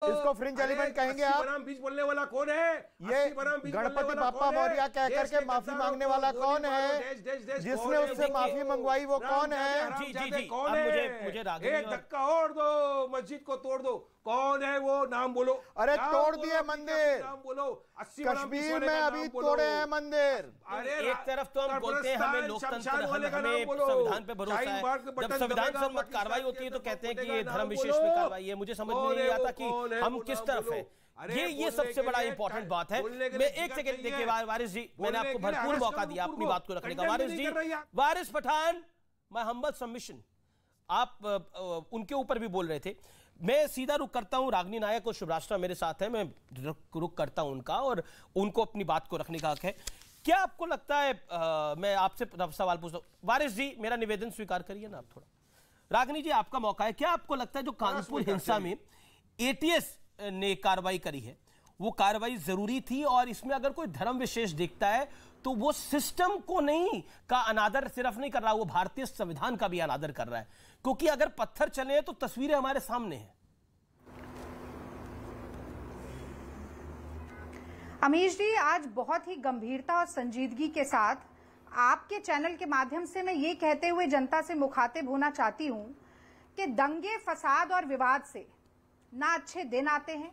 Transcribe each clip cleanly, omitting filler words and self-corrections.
इसको fringe element कहेंगे आप? बीच बोलने वाला कौन है? ये गणपति बापा मौर्य कहकर के माफी मांगने वाला कौन है? जिसने उससे माफी मंगवाई वो कौन है? जी जी जी, मुझे एक धक्का और दो, मस्जिद को तोड़ दो। कौन है वो? नाम बोलो। अरे तोड़ दिए मंदिर, नाम बोलो। कश्मीर में अभी तोड़े हैं मंदिर। अरे एक तरफ तो हम बोलते हैं हमें लोकतंत्र, हमें संविधान पे भरोसा है, जब संविधान पर मत कार्रवाई होती है तो कहते हैं कि ये धर्म विशेष में कार्रवाई है। मुझे समझ में नहीं आता कि हम किस तरफ है। ये सबसे बड़ा इंपॉर्टेंट बात है। मैं एक सेकंड देखिए वारिस जी, मैंने आपको भरपूर मौका दिया अपनी बात को रखने का। वारिस जी, वारिस पठान, माय हम्बल सबमिशन, आप उनके ऊपर भी बोल रहे थे। मैं सीधा रुख करता हूं, रागिनी नायक और शुभराष्ट्रा मेरे साथ है, मैं रुख करता हूं उनका और उनको अपनी बात को रखने का हक है। क्या आपको लगता है, मैं आपसे सवाल पूछता हूं, वारिस जी मेरा निवेदन स्वीकार करिए ना आप थोड़ा। रागिनी जी आपका मौका है। क्या आपको लगता है जो कानपुर हिंसा में एटीएस ने कार्रवाई करी है वो कार्रवाई जरूरी थी, और इसमें अगर कोई धर्म विशेष दिखता है तो वो सिस्टम को नहीं का अनादर सिर्फ नहीं कर रहा, वो भारतीय संविधान का भी अनादर कर रहा है? क्योंकि अगर पत्थर चले तो तस्वीरें हमारे सामने हैं। अमीश जी, आज बहुत ही गंभीरता और संजीदगी के साथ आपके चैनल के माध्यम से मैं ये कहते हुए जनता से मुखातिब होना चाहती हूं कि दंगे, फसाद और विवाद से ना अच्छे दिन आते हैं,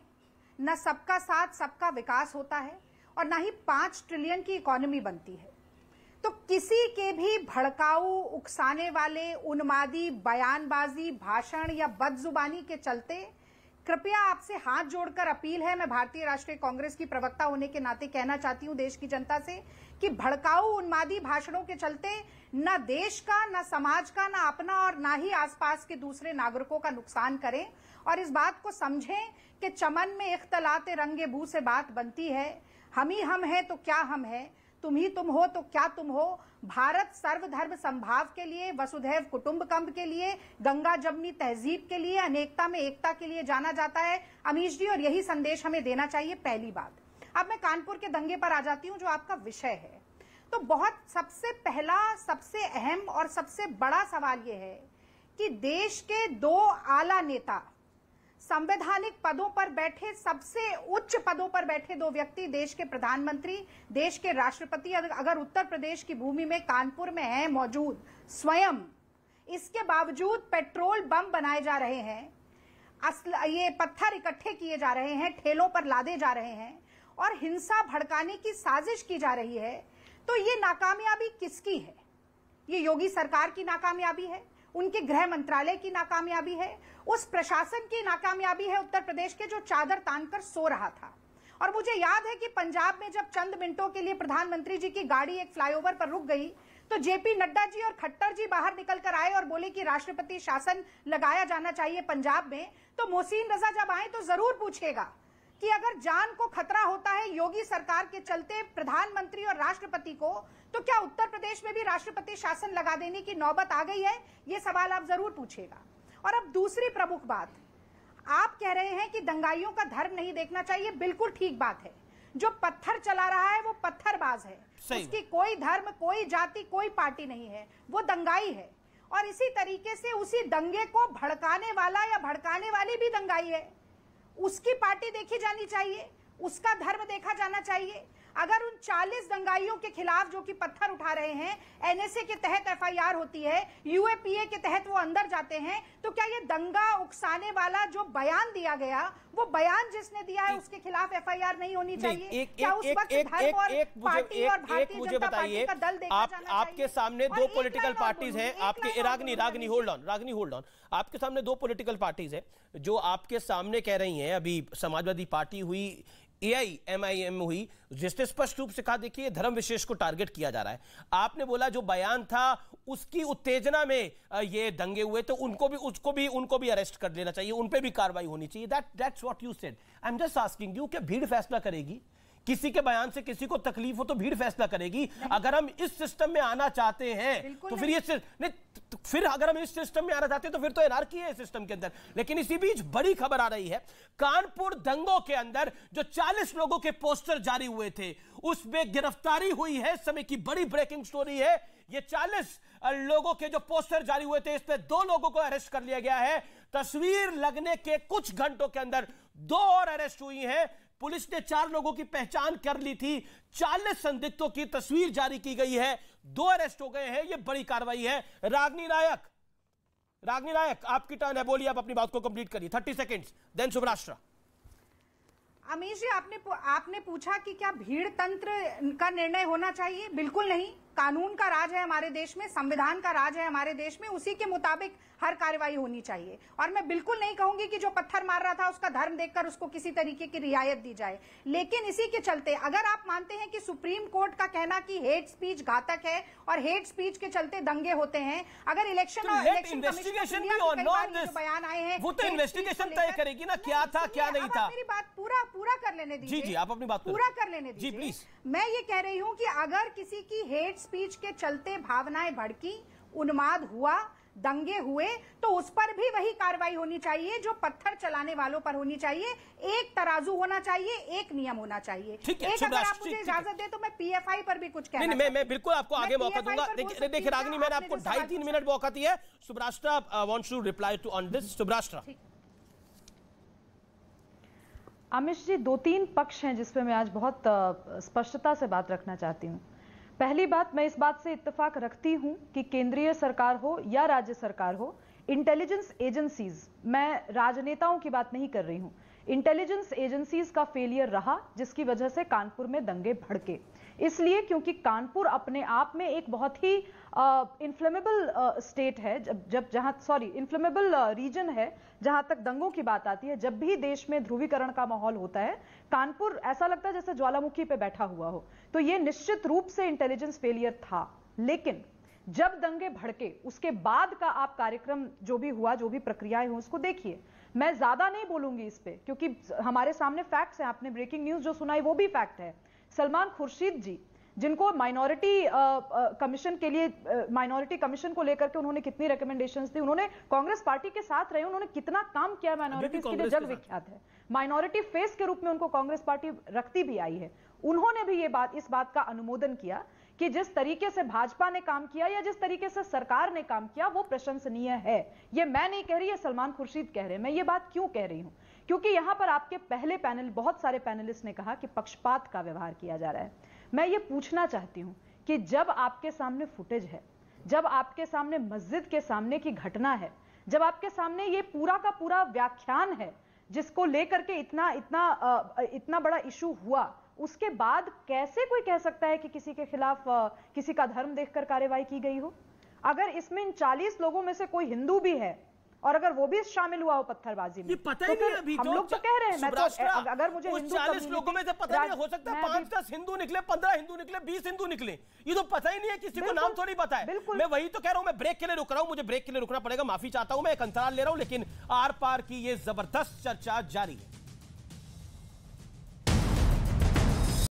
ना सबका साथ सबका विकास होता है, और ना ही 5 ट्रिलियन की इकोनॉमी बनती है। तो किसी के भी भड़काऊ, उकसाने वाले, उन्मादी बयानबाजी, भाषण या बदजुबानी के चलते कृपया आपसे हाथ जोड़कर अपील है, मैं भारतीय राष्ट्रीय कांग्रेस की प्रवक्ता होने के नाते कहना चाहती हूं देश की जनता से कि भड़काऊ, उन्मादी भाषणों के चलते न देश का, न समाज का, न अपना और ना ही आसपास के दूसरे नागरिकों का नुकसान करें। और इस बात को समझें कि चमन में इख्तलाते रंगे बू से बात बनती है। हम ही हम हैं तो क्या हम हैं, तुम ही तुम हो तो क्या तुम हो। भारत सर्वधर्म संभाव के लिए, वसुधैव कुटुंबकम के लिए, गंगा जमनी तहजीब के लिए, अनेकता में एकता के लिए जाना जाता है अमीश जी, और यही संदेश हमें देना चाहिए। पहली बात। अब मैं कानपुर के दंगे पर आ जाती हूं जो आपका विषय है। तो बहुत सबसे पहला, सबसे अहम और सबसे बड़ा सवाल यह है कि देश के 2 आला नेता, संवैधानिक पदों पर बैठे, सबसे उच्च पदों पर बैठे 2 व्यक्ति, देश के प्रधानमंत्री, देश के राष्ट्रपति, अगर उत्तर प्रदेश की भूमि में कानपुर में है मौजूद स्वयं, इसके बावजूद पेट्रोल बम बनाए जा रहे हैं, ये पत्थर इकट्ठे किए जा रहे हैं, ठेलों पर लादे जा रहे हैं और हिंसा भड़काने की साजिश की जा रही है, तो ये नाकामयाबी किसकी है? ये योगी सरकार की नाकामयाबी है, उनके गृह मंत्रालय की नाकामयाबी है, उस प्रशासन की नाकामयाबी है उत्तर प्रदेश के जो चादर तानकर सो रहा था। और मुझे याद है कि पंजाब में जब चंद मिनटों के लिए प्रधानमंत्री जी की गाड़ी एक फ्लाईओवर पर रुक गई तो जेपी नड्डा जी और खट्टर जी बाहर निकल कर आए और बोले कि राष्ट्रपति शासन लगाया जाना चाहिए पंजाब में। तो मोहसिन रजा जब आए तो जरूर पूछेगा कि अगर जान को खतरा होता है योगी सरकार के चलते प्रधानमंत्री और राष्ट्रपति को, तो क्या उत्तर प्रदेश में भी राष्ट्रपति शासन लगा देने की नौबत आ गई है? ये सवाल आप जरूर पूछेगा। और अब दूसरी प्रमुख बात, आप कह रहे हैं कि दंगाइयों का धर्म नहीं देखना चाहिए, बिल्कुल ठीक बात है। जो पत्थर चला रहा है वो पत्थरबाज है, उसकी कोई धर्म, कोई जाति, कोई पार्टी नहीं है, वो दंगाई है। और इसी तरीके से उसी दंगे को भड़काने वाला या भड़काने वाली भी दंगाई है, उसकी पार्टी देखी जानी चाहिए, उसका धर्म देखा जाना चाहिए। अगर उन 40 दंगाइयों के खिलाफ जो कि पत्थर उठा रहे हैं, एनएसए के तहत एफआईआर होती है, यूएपीए के तहत वो अंदर जाते हैं, तो क्या ये दंगा उकसाने वाला जो बयान दिया गया, वो बयान जिसने दिया है उसके खिलाफ एफआईआर नहीं होनी चाहिए? क्या उस वक्त धर्म और पार्टी और भारतीय जनता पार्टी का दल देखा जाना चाहिए? आपके सामने 2 पॉलिटिकल पार्टीज हैं, आपके रागिनी होल्ड ऑन, आपके सामने 2 पॉलिटिकल पार्टीज हैं जो आपके सामने कह रही हैं। अभी समाजवादी पार्टी हुई, AIMIM हुई, जिसने स्पष्ट रूप से कहा देखिए धर्म विशेष को टारगेट किया जा रहा है। आपने बोला जो बयान था उसकी उत्तेजना में ये दंगे हुए, तो उनको भी अरेस्ट कर लेना चाहिए, उन पे भी कार्रवाई होनी चाहिए। That's what you said. I am just asking you, क्या भीड़ फैसला करेगी? किसी के बयान से किसी को तकलीफ हो तो भीड़ फैसला करेगी। अगर हम इस सिस्टम में आना चाहते हैं तो फिर ये नहीं, फिर अगर हम इस सिस्टम में आना चाहते हैं तो फिर तो एनार्की है सिस्टम के अंदर। लेकिन इसी बीच बड़ी खबर आ रही है, कानपुर दंगों के अंदर जो 40 लोगों के पोस्टर जारी हुए थे उसमें गिरफ्तारी हुई है। इस समय की बड़ी ब्रेकिंग स्टोरी है, ये 40 लोगों के जो पोस्टर जारी हुए थे इसमें 2 लोगों को अरेस्ट कर लिया गया है। तस्वीर लगने के कुछ घंटों के अंदर 2 और अरेस्ट हुई हैं। पुलिस ने 4 लोगों की पहचान कर ली थी। 40 संदिग्धों की तस्वीर जारी की गई है। 2 अरेस्ट हो गए हैं। यह बड़ी कार्रवाई है। रागिनी नायक आपकी टर्न है, बोलिए, आप अपनी बात को कंप्लीट करिए। 30 सेकेंड्स, देन शुभराष्ट्र। अमीश जी, आपने पूछा कि क्या भीड़ तंत्र का निर्णय होना चाहिए? बिल्कुल नहीं। कानून का राज है हमारे देश में, संविधान का राज है हमारे देश में, उसी के मुताबिक हर कार्रवाई होनी चाहिए। और मैं बिल्कुल नहीं कहूंगी कि जो पत्थर मार रहा था उसका धर्म देखकर उसको किसी तरीके की रियायत दी जाए। लेकिन इसी के चलते अगर आप मानते हैं कि सुप्रीम कोर्ट का कहना कि हेट स्पीच घातक है और हेट स्पीच के चलते दंगे होते हैं, अगर इलेक्शन बयान आए हैं, वो तो इन्वेस्टिगेशन तय करेगी ना, क्या था क्या नहीं था। मेरी बात पूरा कर लेने दीजिए। जी, आप अपनी बात पूरा कर लेने दीजिए। जी प्लीज। मैं ये कह रही हूं कि अगर किसी की हेट स्पीच के चलते भावनाएं भड़की, उन्माद हुआ, दंगे हुए, तो उस पर भी वही कार्रवाई होनी चाहिए जो पत्थर चलाने वालों पर होनी चाहिए। एक तराजू होना चाहिए, एक नियम होना चाहिए। ठीक है, एक अगर आप मुझे इजाजत दे तो मैं पीएफआई पर भी कुछ कहना नहीं, मैं बिल्कुल आपको आगे मौका दूंगा। देखिए रागिनी, मैंने आपको 2.5-3 मिनट मौका दिया है। Shubhrashtra wants to reply to on this. Shubhrashtra. Amish ji, 2-3 पक्ष हैं जिस पे मैं आज बहुत स्पष्टता से बात रखना चाहती हूँ। पहली बात, मैं इस बात से इत्तेफाक रखती हूं कि केंद्रीय सरकार हो या राज्य सरकार हो, इंटेलिजेंस एजेंसीज, मैं राजनेताओं की बात नहीं कर रही हूं, इंटेलिजेंस एजेंसीज का फेलियर रहा जिसकी वजह से कानपुर में दंगे भड़के। इसलिए क्योंकि कानपुर अपने आप में एक बहुत ही इन्फ्लेमेबल स्टेट है, इन्फ्लेमेबल रीजन है जहां तक दंगों की बात आती है। जब भी देश में ध्रुवीकरण का माहौल होता है, कानपुर ऐसा लगता है जैसे ज्वालामुखी पे बैठा हुआ हो। तो यह निश्चित रूप से इंटेलिजेंस फेलियर था। लेकिन जब दंगे भड़के उसके बाद का आप कार्यक्रम जो भी हुआ, जो भी प्रक्रियाएं हुई, उसको देखिए। मैं ज्यादा नहीं बोलूंगी इस पे क्योंकि हमारे सामने फैक्ट्स हैं। आपने ब्रेकिंग न्यूज जो सुनाई वो भी फैक्ट है। सलमान खुर्शीद जी, जिनको माइनॉरिटी कमीशन के लिए, माइनॉरिटी कमीशन को लेकर के उन्होंने कितनी रिकमेंडेशंस दी, उन्होंने कांग्रेस पार्टी के साथ रहे, उन्होंने कितना काम किया माइनॉरिटीज के लिए, जग विख्यात है। माइनॉरिटी फेस के रूप में उनको कांग्रेस पार्टी रखती भी आई है। उन्होंने भी इस बात का अनुमोदन किया कि जिस तरीके से भाजपा ने काम किया या जिस तरीके से सरकार ने काम किया वो प्रशंसनीय है। ये मैं नहीं कह रही, ये सलमान खुर्शीद कह रहे हैं। मैं ये बात क्यों कह रही हूं? क्योंकि यहां पर आपके पहले पैनल, बहुत सारे पैनलिस्ट ने कहा कि पक्षपात का व्यवहार किया जा रहा है। मैं ये पूछना चाहती हूं कि जब आपके सामने फुटेज है, जब आपके सामने मस्जिद के सामने की घटना है, जब आपके सामने ये पूरा का पूरा व्याख्यान है जिसको लेकर के इतना बड़ा इशू हुआ, उसके बाद कैसे कोई कह सकता है कि किसी के खिलाफ किसी का धर्म देखकर कार्रवाई की गई हो? अगर इसमें इन 40 लोगों में से कोई हिंदू भी है और अगर वो भी शामिल हुआ हो पत्थरबाजी में, पता ही नहीं अभी हम लोग तो कह रहे हैं, मैं तो अगर मुझे 40 लोगों में से पता नहीं, हो सकता है 5-10 हिंदू निकले, 15 हिंदू निकले, 20 हिंदू निकले, ये तो पता ही नहीं है, किसी को नाम थोड़ी पता है। मैं वही तो कह रहा हूं, मैं ब्रेक के लिए रुक रहा हूं, मुझे ब्रेक के लिए रुकना पड़ेगा, माफी चाहता हूं, मैं एक अंतराल ले रहा हूं, लेकिन आर पार की ये जबरदस्त चर्चा जारी है।